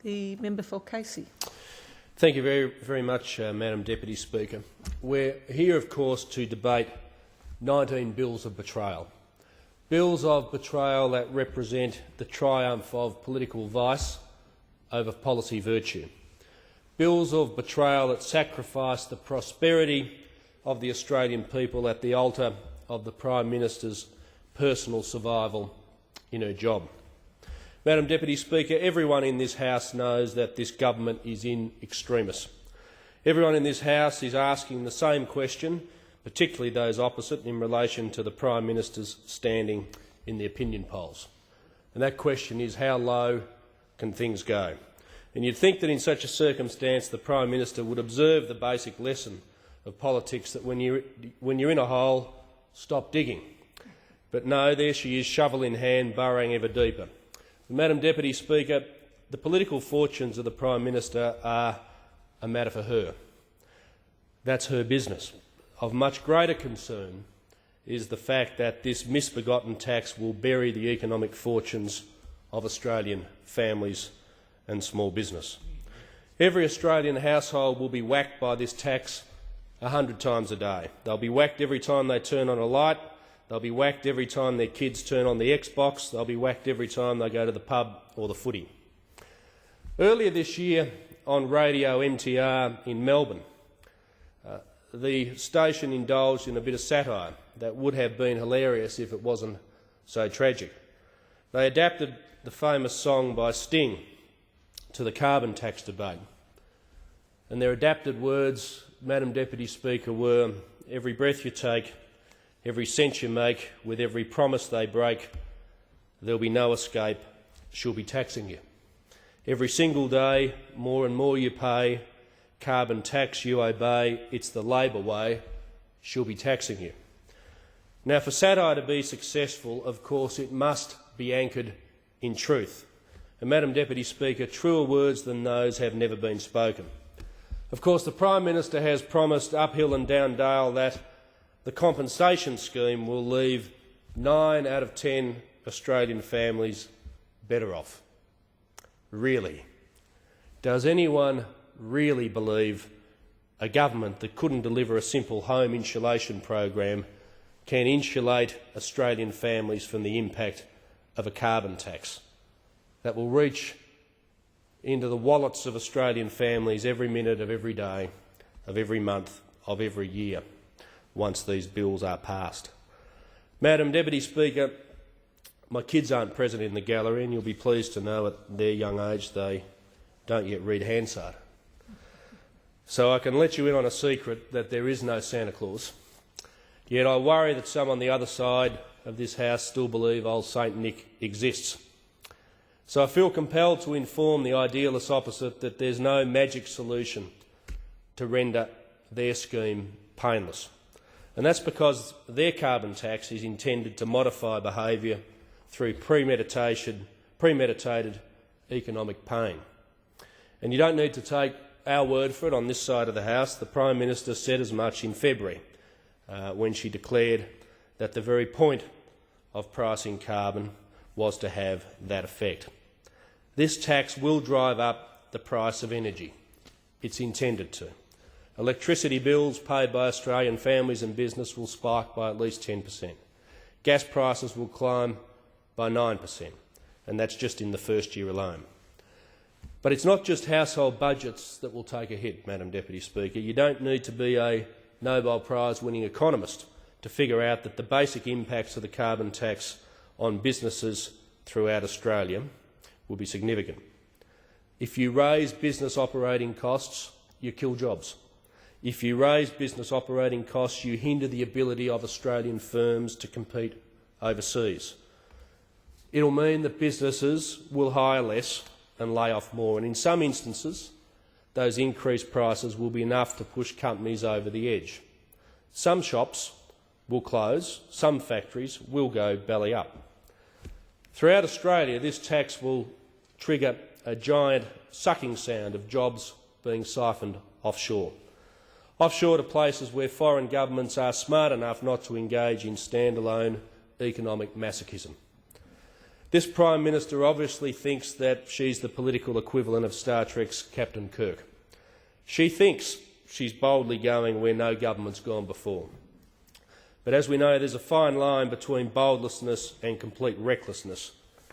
The member for Casey. Thank you very much, Madam Deputy Speaker. We're here, of course, to debate 19 bills of betrayal. Bills of betrayal that represent the triumph of political vice over policy virtue. Bills of betrayal that sacrifice the prosperity of the Australian people at the altar of the Prime Minister's personal survival in her job. Madam Deputy Speaker, everyone in this House knows that this government is in extremis. Everyone in this House is asking the same question, particularly those opposite, in relation to the Prime Minister's standing in the opinion polls. And that question is, how low can things go? And you'd think that in such a circumstance the Prime Minister would observe the basic lesson of politics, that when you're in a hole, stop digging. But no, there she is, shovel in hand, burrowing ever deeper. Madam Deputy Speaker, the political fortunes of the Prime Minister are a matter for her. That's her business. Of much greater concern is the fact that this misbegotten tax will bury the economic fortunes of Australian families and small business. Every Australian household will be whacked by this tax 100 times a day. They'll be whacked every time they turn on a light. They'll be whacked every time their kids turn on the Xbox. They'll be whacked every time they go to the pub or the footy. Earlier this year on Radio MTR in Melbourne, the station indulged in a bit of satire that would have been hilarious if it wasn't so tragic. They adapted the famous song by Sting to the carbon tax debate. And their adapted words, Madam Deputy Speaker, were, "Every breath you take, every cent you make, with every promise they break, there'll be no escape, she'll be taxing you. Every single day, more and more you pay, carbon tax you obey, it's the Labor way, she'll be taxing you." Now, for satire to be successful, of course, it must be anchored in truth. And, Madam Deputy Speaker, truer words than those have never been spoken. Of course, the Prime Minister has promised uphill and down dale that the compensation scheme will leave 9 out of 10 Australian families better off. Really? Does anyone really believe a government that couldn't deliver a simple home insulation program can insulate Australian families from the impact of a carbon tax that will reach into the wallets of Australian families every minute of every day, of every month, of every year, once these bills are passed? Madam Deputy Speaker, my kids aren't present in the gallery, and you'll be pleased to know at their young age they don't yet read Hansard. So I can let you in on a secret that there is no Santa Claus. Yet I worry that some on the other side of this House still believe old St Nick exists. So I feel compelled to inform the idealists opposite that there's no magic solution to render their scheme painless. And that's because their carbon tax is intended to modify behaviour through premeditated economic pain. And you don't need to take our word for it on this side of the House. The Prime Minister said as much in February when she declared that the very point of pricing carbon was to have that effect. This tax will drive up the price of energy. It's intended to. Electricity bills paid by Australian families and business will spike by at least 10%. Gas prices will climb by 9%, and that's just in the first year alone. But it's not just household budgets that will take a hit, Madam Deputy Speaker. You don't need to be a Nobel Prize-winning economist to figure out that the basic impacts of the carbon tax on businesses throughout Australia will be significant. If you raise business operating costs, you kill jobs. If you raise business operating costs, you hinder the ability of Australian firms to compete overseas. It'll mean that businesses will hire less and lay off more, and in some instances, those increased prices will be enough to push companies over the edge. Some shops will close, some factories will go belly up. Throughout Australia, this tax will trigger a giant sucking sound of jobs being siphoned offshore. Offshore to places where foreign governments are smart enough not to engage in standalone economic masochism. This Prime Minister obviously thinks that she's the political equivalent of Star Trek's Captain Kirk. She thinks she's boldly going where no government's gone before. But as we know, there's a fine line between boldness and complete recklessness,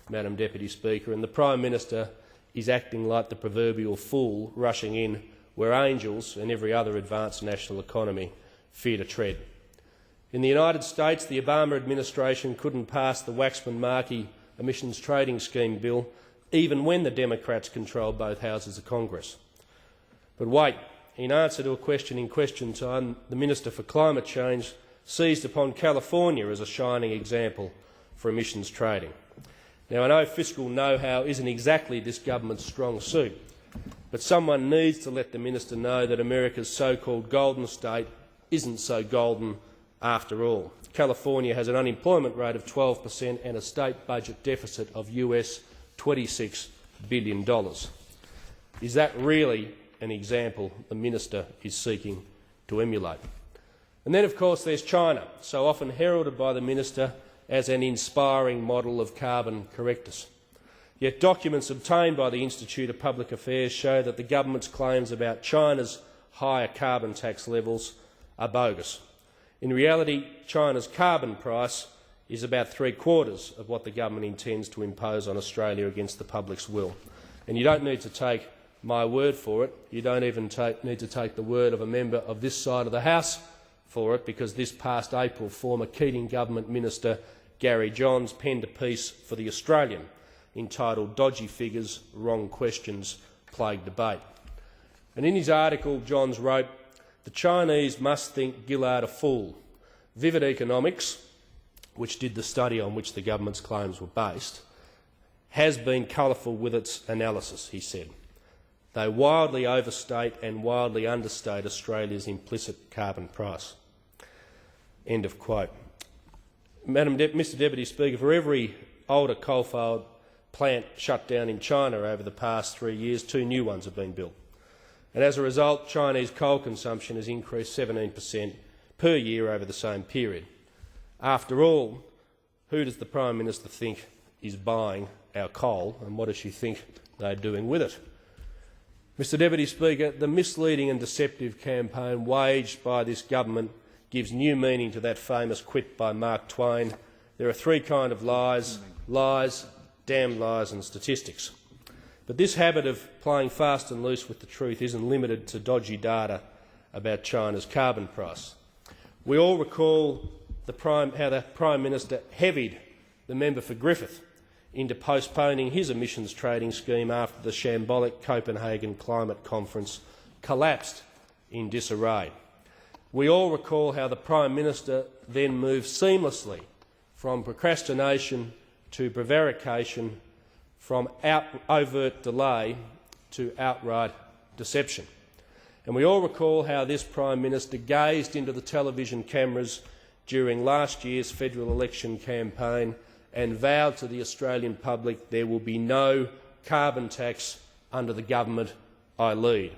Madam Deputy Speaker, and the Prime Minister is acting like the proverbial fool rushing in where angels and every other advanced national economy fear to tread. In the United States, the Obama administration couldn't pass the Waxman-Markey emissions trading scheme bill even when the Democrats controlled both houses of Congress. But wait, in answer to a question in question time, the Minister for Climate Change seized upon California as a shining example for emissions trading. Now, I know fiscal know-how isn't exactly this government's strong suit, but someone needs to let the Minister know that America's so-called golden state isn't so golden after all. California has an unemployment rate of 12% and a state budget deficit of US $26 billion. Is that really an example the Minister is seeking to emulate? And then, of course, there's China, so often heralded by the Minister as an inspiring model of carbon correctness. Yet documents obtained by the Institute of Public Affairs show that the government's claims about China's higher carbon tax levels are bogus. In reality, China's carbon price is about 3/4 of what the government intends to impose on Australia against the public's will. And you don't need to take my word for it. You don't even need to take the word of a member of this side of the House for it, because this past April, former Keating Government Minister Gary Johns penned a piece for The Australian entitled "Dodgy Figures, Wrong Questions Plague Debate." And in his article, Johns wrote, "The Chinese must think Gillard a fool. Vivid Economics, which did the study on which the government's claims were based, has been colourful with its analysis," he said. "They wildly overstate and wildly understate Australia's implicit carbon price." End of quote. Mr Deputy Speaker, for every older coal-fired plant shut down in China over the past 3 years, 2 new ones have been built. And as a result, Chinese coal consumption has increased 17% per year over the same period. After all, who does the Prime Minister think is buying our coal, and what does she think they're doing with it? Mr Deputy Speaker, the misleading and deceptive campaign waged by this government gives new meaning to that famous quip by Mark Twain: "There are 3 kinds of lies: lies, damned lies and statistics." But this habit of playing fast and loose with the truth isn't limited to dodgy data about China's carbon price. We all recall how the Prime Minister heavied the member for Griffith into postponing his emissions trading scheme after the shambolic Copenhagen Climate Conference collapsed in disarray. We all recall how the Prime Minister then moved seamlessly from procrastination to prevarication, from overt delay to outright deception. And we all recall how this Prime Minister gazed into the television cameras during last year's federal election campaign and vowed to the Australian public there will be no carbon tax under the government I lead.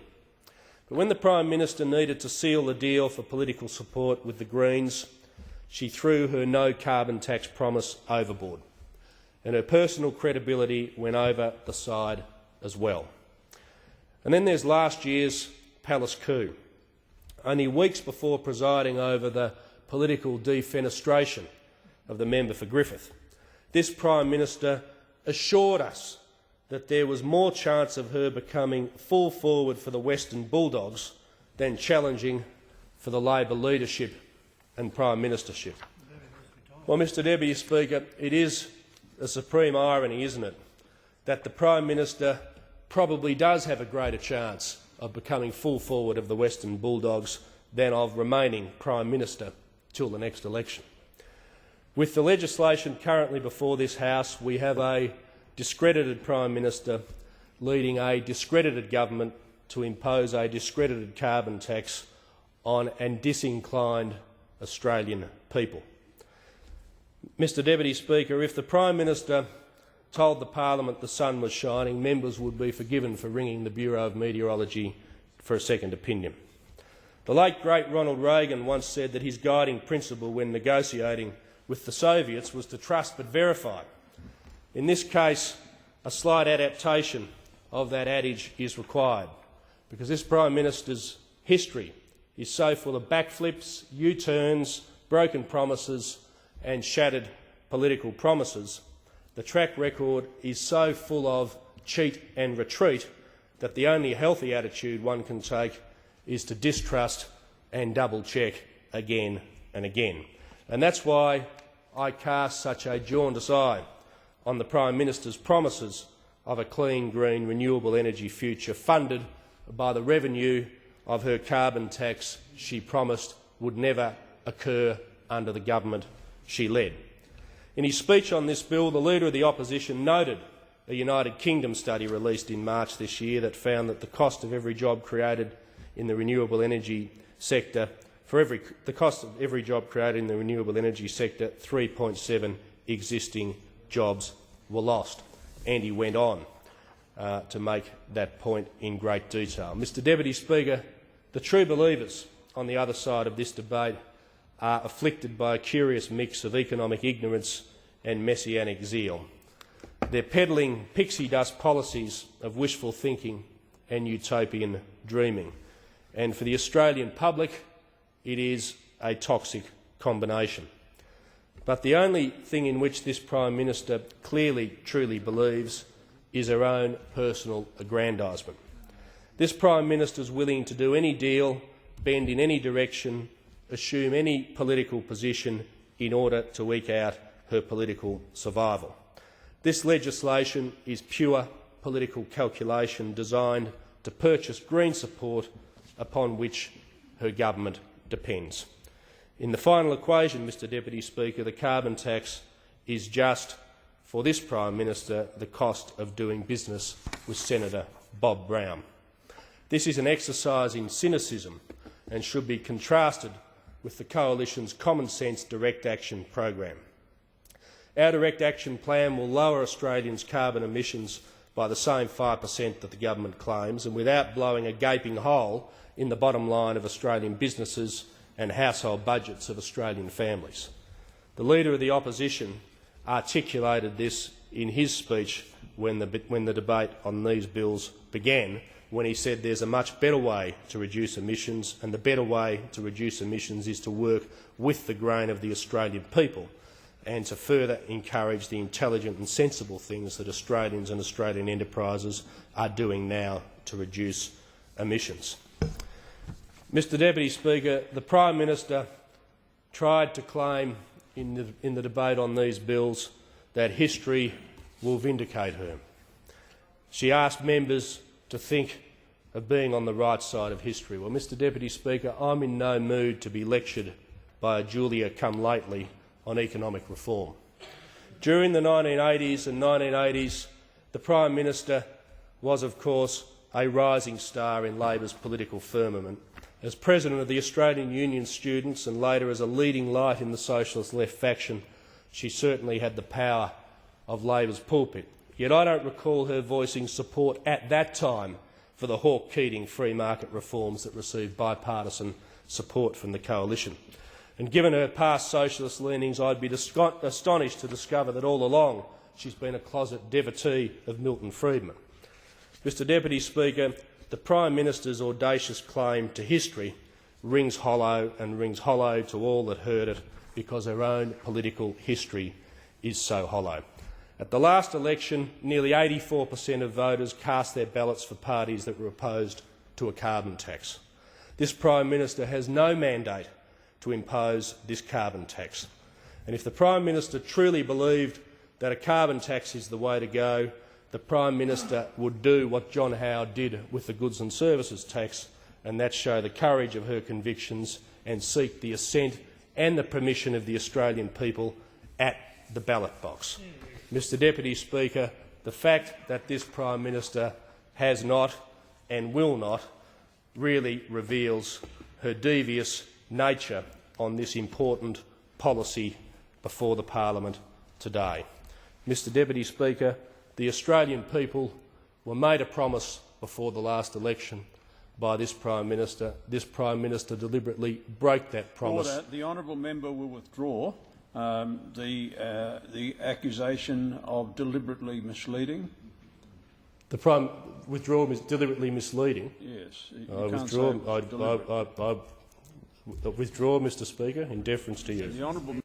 But when the Prime Minister needed to seal the deal for political support with the Greens, she threw her no carbon tax promise overboard, and her personal credibility went over the side as well. And then there's last year's palace coup. Only weeks before presiding over the political defenestration of the member for Griffith, this Prime Minister assured us that there was more chance of her becoming full forward for the Western Bulldogs than challenging for the Labor leadership and Prime Ministership. Well, Mr Deputy Speaker, it is a supreme irony, isn't it, that the Prime Minister probably does have a greater chance of becoming full forward of the Western Bulldogs than of remaining Prime Minister till the next election. With the legislation currently before this House, we have a discredited Prime Minister leading a discredited government to impose a discredited carbon tax on and disinclined Australian people. Mr Deputy Speaker, if the Prime Minister told the Parliament the sun was shining, members would be forgiven for ringing the Bureau of Meteorology for a second opinion. The late great Ronald Reagan once said that his guiding principle when negotiating with the Soviets was to trust but verify. In this case, a slight adaptation of that adage is required, because this Prime Minister's history is so full of backflips, U-turns, broken promises and shattered political promises. The track record is so full of cheat and retreat that the only healthy attitude one can take is to distrust and double-check again and again. And that's why I cast such a jaundiced eye on the Prime Minister's promises of a clean, green, renewable energy future funded by the revenue of her carbon tax she promised would never occur under the government she led. In his speech on this bill, the Leader of the Opposition noted a United Kingdom study released in March this year that found that the cost of every job created in the renewable energy sector, 3.7 existing jobs were lost. And he went on to make that point in great detail. Mr Deputy Speaker, the true believers on the other side of this debate are afflicted by a curious mix of economic ignorance and messianic zeal. They're peddling pixie dust policies of wishful thinking and utopian dreaming. And for the Australian public, it is a toxic combination. But the only thing in which this Prime Minister clearly, truly believes is her own personal aggrandisement. This Prime Minister is willing to do any deal, bend in any direction, assume any political position in order to eke out her political survival. This legislation is pure political calculation designed to purchase green support upon which her government depends. In the final equation, Mr Deputy Speaker, the carbon tax is just, for this Prime Minister, the cost of doing business with Senator Bob Brown. This is an exercise in cynicism and should be contrasted with the Coalition's common sense direct action program. Our direct action plan will lower Australians' carbon emissions by the same 5% that the government claims, and without blowing a gaping hole in the bottom line of Australian businesses and household budgets of Australian families. The Leader of the Opposition articulated this in his speech when the debate on these bills began, when he said there's a much better way to reduce emissions, and the better way to reduce emissions is to work with the grain of the Australian people and to further encourage the intelligent and sensible things that Australians and Australian enterprises are doing now to reduce emissions. Mr Deputy Speaker, the Prime Minister tried to claim in the debate on these bills that history will vindicate her. She asked members to think of being on the right side of history. Well, Mr Deputy Speaker, I'm in no mood to be lectured by a Julia come-lately on economic reform. During the 1980s and 1980s, the Prime Minister was, of course, a rising star in Labor's political firmament. As President of the Australian Union Students and later as a leading light in the socialist left faction, she certainly had the power of Labor's pulpit. Yet I don't recall her voicing support at that time for the Hawke-Keating free market reforms that received bipartisan support from the Coalition. And given her past socialist leanings, I'd be astonished to discover that all along she's been a closet devotee of Milton Friedman. Mr Deputy Speaker, the Prime Minister's audacious claim to history rings hollow, and rings hollow to all that heard it, because her own political history is so hollow. At the last election, nearly 84% of voters cast their ballots for parties that were opposed to a carbon tax. This Prime Minister has no mandate to impose this carbon tax. And if the Prime Minister truly believed that a carbon tax is the way to go, the Prime Minister would do what John Howard did with the goods and services tax, and that's show the courage of her convictions and seek the assent and the permission of the Australian people at the ballot box. Mr Deputy Speaker, the fact that this Prime Minister has not and will not really reveals her devious nature on this important policy before the Parliament today. Mr Deputy Speaker, the Australian people were made a promise before the last election by this Prime Minister. This Prime Minister deliberately broke that promise. Order. The honourable member will withdraw. the accusation of deliberately misleading. The withdrawal is deliberately misleading. Yes. I withdraw, Mr. Speaker, in deference to you. The Honourable